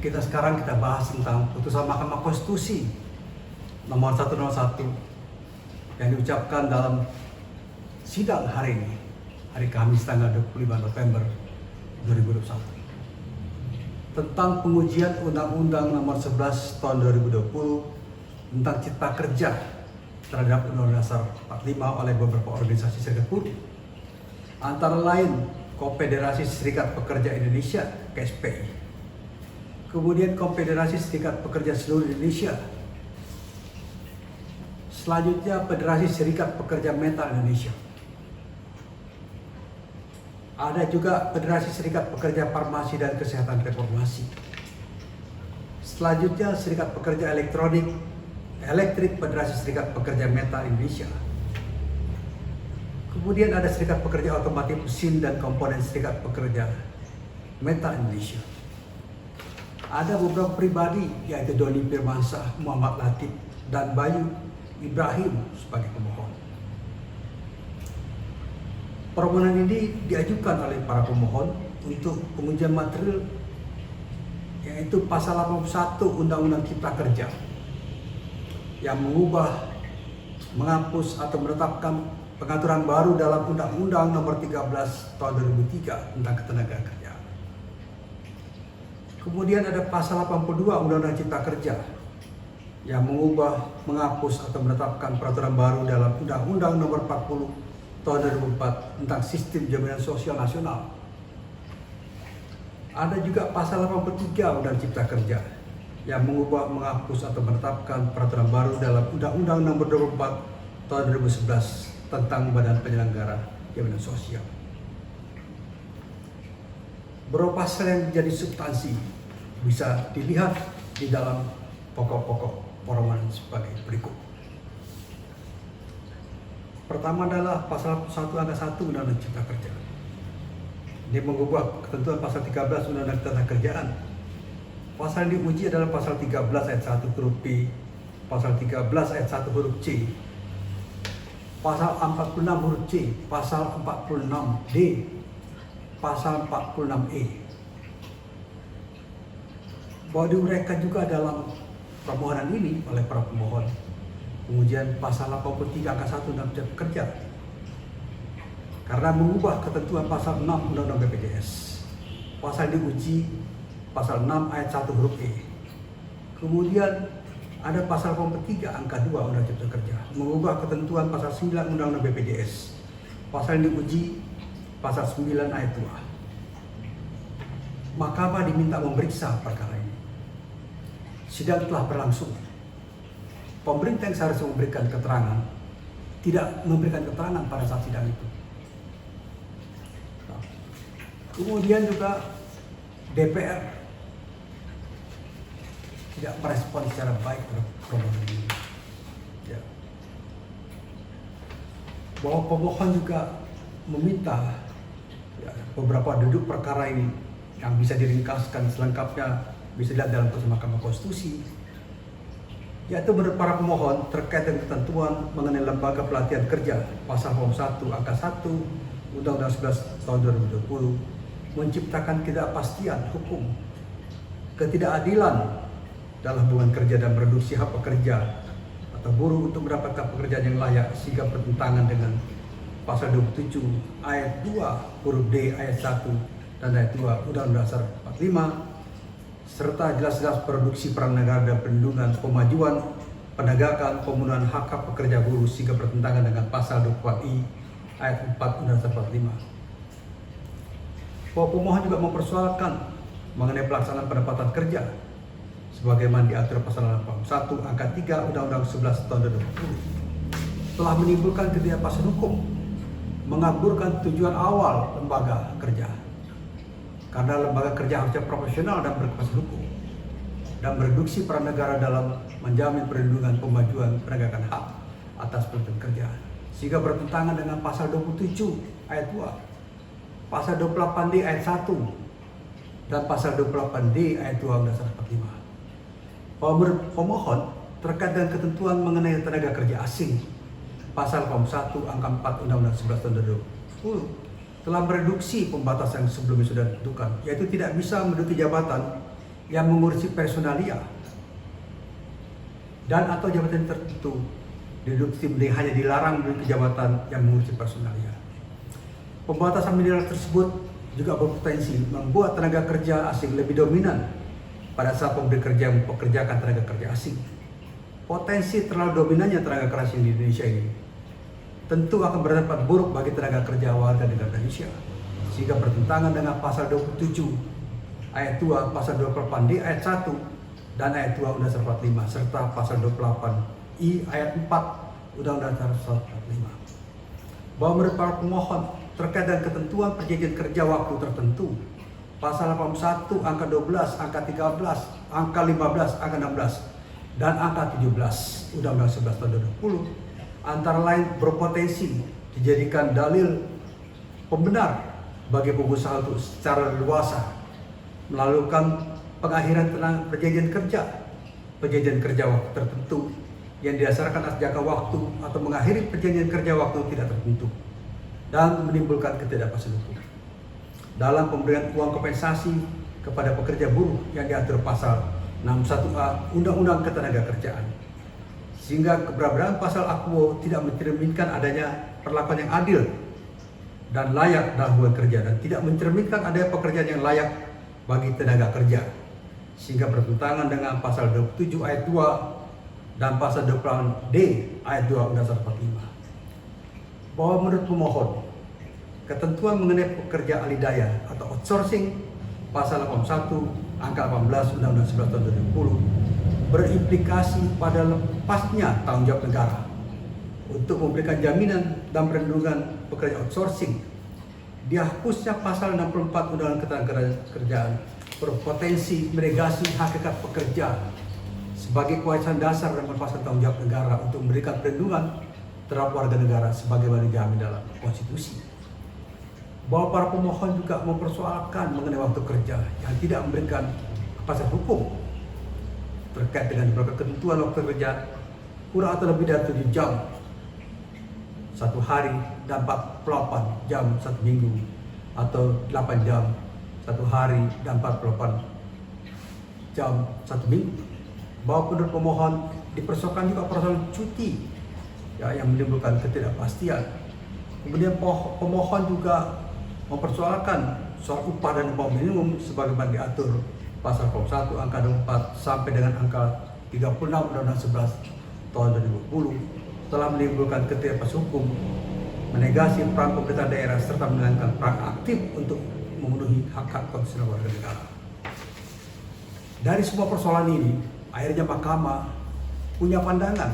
Kita bahas tentang putusan Mahkamah Konstitusi nomor 101 yang diucapkan dalam sidang hari ini, hari Kamis tanggal 25 November 2021, tentang pengujian Undang-Undang nomor 11 tahun 2020 tentang Cipta Kerja terhadap Undang-Undang Dasar 45 oleh beberapa organisasi serikat buruh, antara lain Konfederasi Serikat Pekerja Indonesia (KSPI), kemudian Konfederasi Serikat Pekerja Seluruh Indonesia, selanjutnya Federasi Serikat Pekerja Metal Indonesia, ada juga Federasi Serikat Pekerja Farmasi dan Kesehatan Reformasi, selanjutnya Serikat Pekerja Elektrik Federasi Serikat Pekerja Metal Indonesia, kemudian ada Serikat Pekerja Otomotif Mesin dan Komponen Serikat Pekerja Metal Indonesia. Ada beberapa pribadi, yaitu Doni Firmansyah, Muhammad Latif, dan Bayu Ibrahim sebagai pemohon. Permohonan ini diajukan oleh para pemohon untuk pengujian material, yaitu pasal 81 Undang-Undang Cipta Kerja yang mengubah, menghapus atau menetapkan pengaturan baru dalam Undang-Undang nomor 13 tahun 2003 tentang Ketenagakerjaan. Kemudian ada pasal 82 Undang-Undang Cipta Kerja yang mengubah, menghapus atau menetapkan peraturan baru dalam Undang-Undang nomor 40 tahun 2004 tentang Sistem Jaminan Sosial Nasional. Ada juga pasal 83 Undang-Undang Cipta Kerja yang mengubah, menghapus atau menetapkan peraturan baru dalam Undang-Undang nomor 24 tahun 2011 tentang Badan Penyelenggara Jaminan Sosial. Beberapa pasal yang menjadi substansi bisa dilihat di dalam pokok-pokok permohonan sebagai berikut. Pertama adalah pasal 1 angka 1 Undang-Undang Cipta Kerja. Dia mengubah ketentuan pasal 13 Undang-Undang Ketenagakerjaan. Pasal yang diuji adalah pasal 13 ayat 1 huruf B, pasal 13 ayat 1 huruf C, pasal 46 huruf C, pasal 46D, pasal 46E. Bahwa diuraikan juga dalam permohonan ini oleh para pemohon pengujian pasal 83 angka 1 Undang-Undang Cipta Kerja karena mengubah ketentuan pasal 6 Undang-Undang BPJS. Pasal diuji pasal 6 ayat 1 huruf E. Kemudian ada pasal 83 angka 2 Undang-Undang Cipta Kerja mengubah ketentuan pasal 9 Undang-Undang BPJS. Pasal yang diuji pasal 9 ayat 2. Mahkamah diminta memeriksa perkara ini. Sidang telah berlangsung. Pemerintah yang seharusnya memberikan keterangan tidak memberikan keterangan pada saat sidang itu. Kemudian juga DPR tidak merespon secara baik terhadap permohonan ini. Ya. Bahwa pemohon juga meminta beberapa duduk perkara ini yang bisa diringkaskan selengkapnya bisa dilihat dalam putusan Mahkamah Konstitusi, yaitu menurut para pemohon terkait dengan ketentuan mengenai lembaga pelatihan kerja pasal 1 angka 1 Undang-Undang 11 tahun 2020 menciptakan ketidakpastian hukum, ketidakadilan dalam hubungan kerja dan mereduksi hak pekerja atau buruh untuk mendapatkan pekerjaan yang layak sehingga bertentangan dengan pasal 27 ayat 2 huruf D ayat 1 dan ayat 2 Undang-Undang Dasar 45 serta jelas-jelas produksi peran negara dan perlindungan pemajuan, penegakan, pemenuhan hak-hak pekerja buruh sehingga bertentangan dengan pasal 24I ayat 4 Undang-Undang Dasar 45. Bahwa pemohon juga mempersoalkan mengenai pelaksanaan pendapatan kerja sebagaimana diatur pasal 81 angka 3 Undang-Undang 11 tahun 2020 telah menimbulkan ketidakpastian hukum, mengaburkan tujuan awal lembaga kerja. Karena lembaga kerja harusnya profesional dan berkepastian hukum dan mereduksi peran negara dalam menjamin perlindungan, pemajuan, penegakan hak atas pekerjaan kerja sehingga bertentangan dengan pasal 27 ayat 2, pasal 28D ayat 1 dan pasal 28D ayat 2 Undang-Undang 45. Pemohon terkait dengan ketentuan mengenai tenaga kerja asing pasal 1 angka 4 Undang-Undang 11 tahun 2010 telah mereduksi pembatasan yang sebelumnya sudah ditentukan, yaitu tidak bisa menduduki jabatan yang mengurusi personalia dan atau jabatan tertentu deduksi hanya dilarang memiliki jabatan yang mengurusi personalia. Pembatasan mineral tersebut juga berpotensi membuat tenaga kerja asing lebih dominan pada saat pemberi kerja mempekerjakan tenaga kerja asing. Potensi terlalu dominannya tenaga kerja asing di Indonesia ini tentu akan berdampak buruk bagi tenaga kerja warga negara Indonesia, sehingga bertentangan dengan pasal 27 ayat 2, pasal 28D ayat 1 dan ayat 2 Undang-Undang 45 serta pasal 28I ayat 4 Undang-Undang 45. Bahwa menurut para pemohon terkait dengan ketentuan perjanjian kerja waktu tertentu, pasal 81 angka 12, angka 13, angka 15, angka 16 dan angka 17 Undang-Undang 11 tahun 2020 antara lain berpotensi dijadikan dalil pembenar bagi pengusaha untuk secara leluasa melakukan pengakhiran tentang perjanjian kerja waktu tertentu yang didasarkan atas jangka waktu atau mengakhiri perjanjian kerja waktu tidak tertentu dan menimbulkan ketidakpastian hukum dalam pemberian uang kompensasi kepada pekerja buruh yang diatur pasal 61A Undang-Undang Ketenagakerjaan, sehingga keberadaan pasal Akwo tidak mencerminkan adanya perlakuan yang adil dan layak dalam hubungan kerja dan tidak mencerminkan adanya pekerjaan yang layak bagi tenaga kerja, sehingga bertentangan dengan pasal 27 ayat 2 dan pasal 28D ayat 2 Undang-Undang 45. Bahwa menurut pemohon, ketentuan mengenai pekerja alidaya atau outsourcing pasal 81 angka 18 Undang-Undang 11 tahun 2020 berimplikasi pada lepasnya tanggung jawab negara untuk memberikan jaminan dan perlindungan pekerja outsourcing. Dihapusnya pasal 64 Undang-Undang Ketenagakerjaan berpotensi menegasi hakikat pekerja sebagai kewajiban dasar dan melepaskan tanggung jawab negara untuk memberikan perlindungan terhadap warga negara sebagaimana dijamin dalam konstitusi. Bahwa para pemohon juga mempersoalkan mengenai waktu kerja yang tidak memberikan kepastian hukum terkait dengan beberapa ketentuan waktu kerja kurang atau lebih dari 7 jam satu hari dan 48 jam satu minggu atau 8 jam satu hari dan 48 jam satu minggu. Bahwa menurut pemohon dipersoalkan juga persoalan cuti yang menimbulkan ketidakpastian. Kemudian pemohon juga mempersoalkan soal upah dan upah minimum sebagaimana diatur pasal 1 angka 24 sampai dengan angka 36 Undang-Undang 11 tahun 2020 telah menimbulkan ketidakpastian hukum, menegasi peran pemerintah daerah serta menjalankan peran aktif untuk memenuhi hak-hak konstitusional warga negara. Dari semua persoalan ini, akhirnya Mahkamah punya pandangan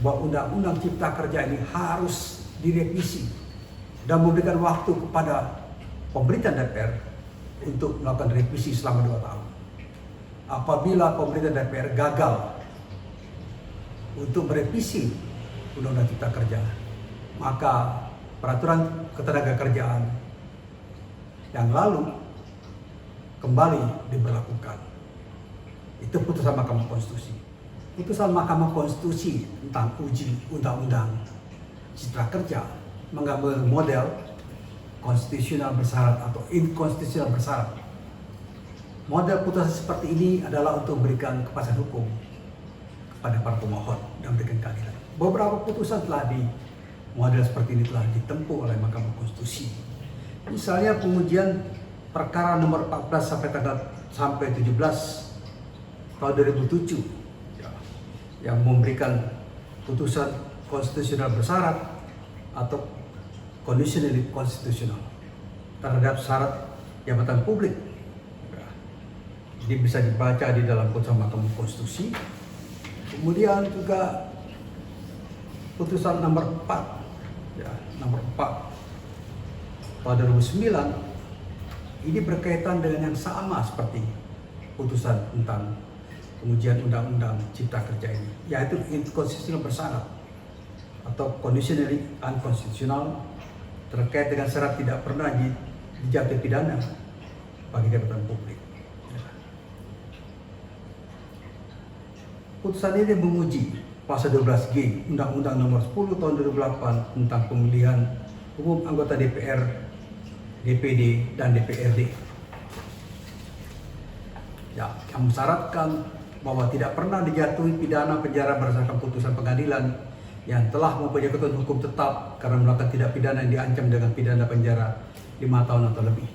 bahwa Undang-Undang Cipta Kerja ini harus direvisi dan memberikan waktu kepada pemerintah DPR untuk melakukan revisi selama 2 tahun. Apabila pemerintah DPR gagal untuk merevisi Undang-Undang Cipta Kerja, maka peraturan ketenagakerjaan yang lalu kembali diberlakukan. Itu putusan Mahkamah Konstitusi. Putusan Mahkamah Konstitusi tentang uji Undang-Undang Cipta Kerja mengambil model konstitusional bersyarat atau inkonstitusional bersyarat. Model putusan seperti ini adalah untuk memberikan kepastian hukum kepada para pemohon dan memberikan keadilan. Beberapa putusan telah di model seperti ini telah ditempuh oleh Mahkamah Konstitusi. Misalnya pengujian perkara nomor 14 sampai 17 tahun 2007 yang memberikan putusan konstitusional bersyarat atau conditionally konstitusional terhadap syarat jabatan publik. Ini bisa dibaca di dalam putusan Mahkamah Konstitusi. Kemudian juga putusan nomor 4 nomor 4 tahun 2009 ini berkaitan dengan yang sama seperti putusan tentang pengujian Undang-Undang Cipta Kerja ini, yaitu inkonstitusional bersyarat atau conditionally unconstitutional terkait dengan syarat tidak pernah dijatuhi pidana bagi jabatan publik. Putusan ini menguji pasal 12G Undang-Undang Nomor 10 Tahun 2008 tentang pemilihan umum anggota DPR, DPD, dan DPRD. ya, yang mensyaratkan bahwa tidak pernah dijatuhi pidana penjara berdasarkan putusan pengadilan yang telah mempunyai ketentuan hukum tetap karena melakukan tindak pidana yang diancam dengan pidana penjara 5 tahun atau lebih.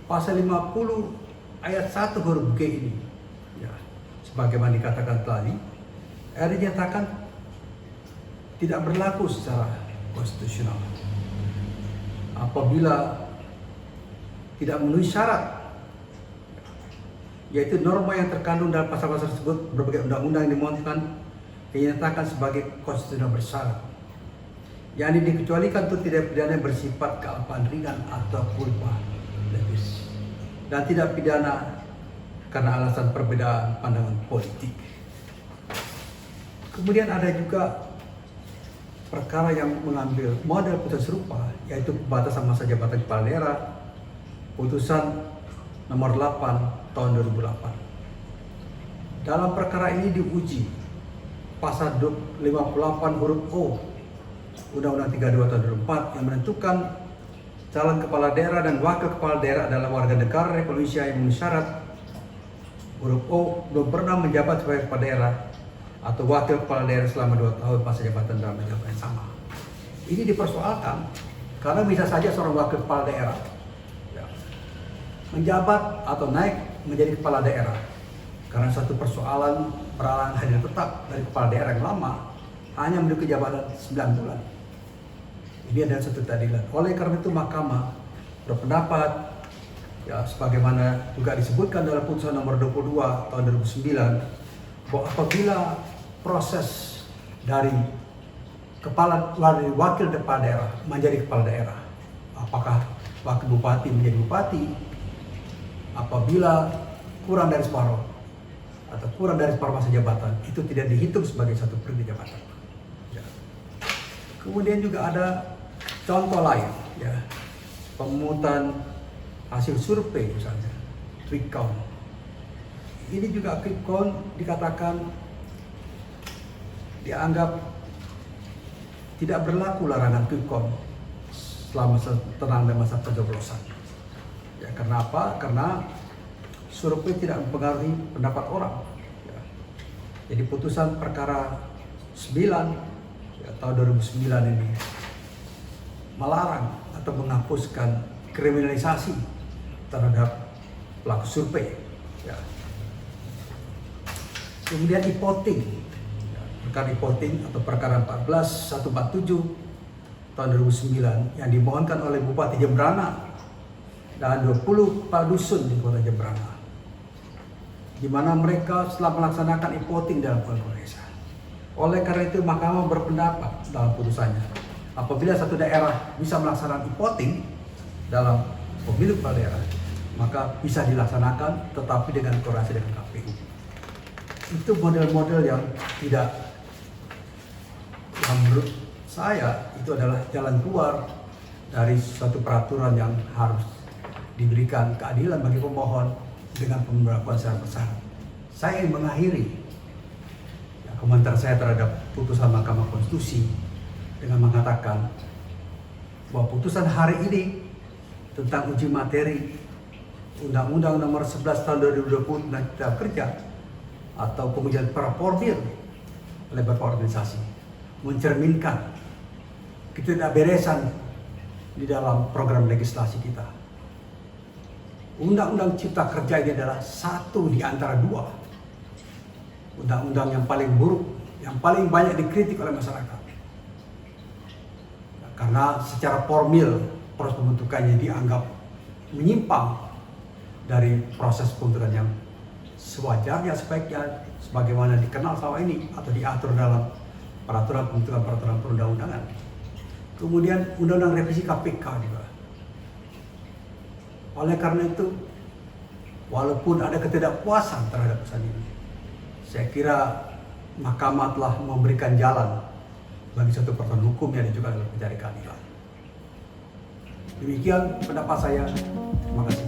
Pasal 50 ayat 1 huruf G ini, ya, sebagaimana dikatakan tadi, dinyatakan tidak berlaku secara konstitusional apabila tidak memenuhi syarat, yaitu norma yang terkandung dalam pasal-pasal tersebut berbagai undang-undang yang dimohonkan dinyatakan sebagai konstitusional bersyarat, yang dikecualikan untuk tidak pidana yang bersifat kealpaan ringan atau culpa levis, dan tidak pidana karena alasan perbedaan pandangan politik. Kemudian ada juga perkara yang mengambil model putusan serupa, yaitu pembatasan masa jabatan kepala daerah, putusan nomor 8 tahun 2008. Dalam perkara ini diuji pasal 58 huruf O Undang-Undang 32 tahun 2004 yang menentukan calon kepala daerah dan wakil kepala daerah adalah warga negara Republik Indonesia yang memenuhi syarat huruf O belum pernah menjabat sebagai kepala daerah atau wakil kepala daerah selama 2 tahun masa jabatan dalam jabatan yang sama. Ini dipersoalkan karena bisa saja seorang wakil kepala daerah, ya, menjabat atau naik menjadi kepala daerah karena satu persoalan peralangan hadir tetap dari kepala daerah yang lama hanya menduduki jabatan 9 bulan. Ini adalah satu keadilan. Oleh karena itu Mahkamah berpendapat, ya, sebagaimana juga disebutkan dalam putusan nomor 22 tahun 2009, bahwa apabila proses dari wakil kepala daerah menjadi kepala daerah, apakah wakil bupati menjadi bupati, apabila kurang dari separuh atau kurang dari separuh masa jabatan, itu tidak dihitung sebagai satu periode jabatan. Ya. Kemudian juga ada contoh lain, ya, pemungutan hasil survei misalnya, quick count. Ini juga quick count dikatakan dianggap tidak berlaku larangan quick count selama tenang dan masa pencoblosan. Ya, karena apa? Karena survei tidak mempengaruhi pendapat orang. Ya. Jadi putusan perkara 9 ya, tahun 2009 ini melarang atau menghapuskan kriminalisasi terhadap pelaku survei. Ya. Kemudian e-voting, ya, perkara e-voting atau perkara 14147 tahun 2009 yang dimohonkan oleh Bupati Jembrana dan 20 kepala dusun di Kota Jembrana, di mana mereka telah melaksanakan e-voting dalam pemilu desa. Oleh karena itu Mahkamah berpendapat dalam putusannya, apabila satu daerah bisa melaksanakan e-voting dalam pemilu kepala daerah, maka bisa dilaksanakan tetapi dengan koordinasi dengan KPU. Itu model-model yang tidak, yang menurut saya itu adalah jalan keluar dari suatu peraturan yang harus diberikan keadilan bagi pemohon dengan pemberlakuan secara bersyarat. Saya ingin mengakhiri ya, komentar saya terhadap putusan Mahkamah Konstitusi dengan mengatakan bahwa putusan hari ini tentang uji materi Undang-Undang Nomor 11 Tahun 2020 tentang Cipta Kerja atau pengujian performil oleh beberapa organisasi mencerminkan ketidakberesan di dalam program legislasi kita. Undang-Undang Cipta Kerja ini adalah satu di antara dua undang-undang yang paling buruk, yang paling banyak dikritik oleh masyarakat. Karena secara formil proses pembentukannya dianggap menyimpang dari proses pembentukan yang sewajarnya sebaiknya sebagaimana dikenal selama ini atau diatur dalam peraturan pembentukan peraturan perundang-undangan. Kemudian undang-undang revisi KPK juga. Oleh karena itu, walaupun ada ketidakpuasan terhadap putusan ini, saya kira Mahkamah telah memberikan jalan bagi suatu persoalan hukum yang juga dalam mencari keadilan. Demikian pendapat saya. Terima kasih.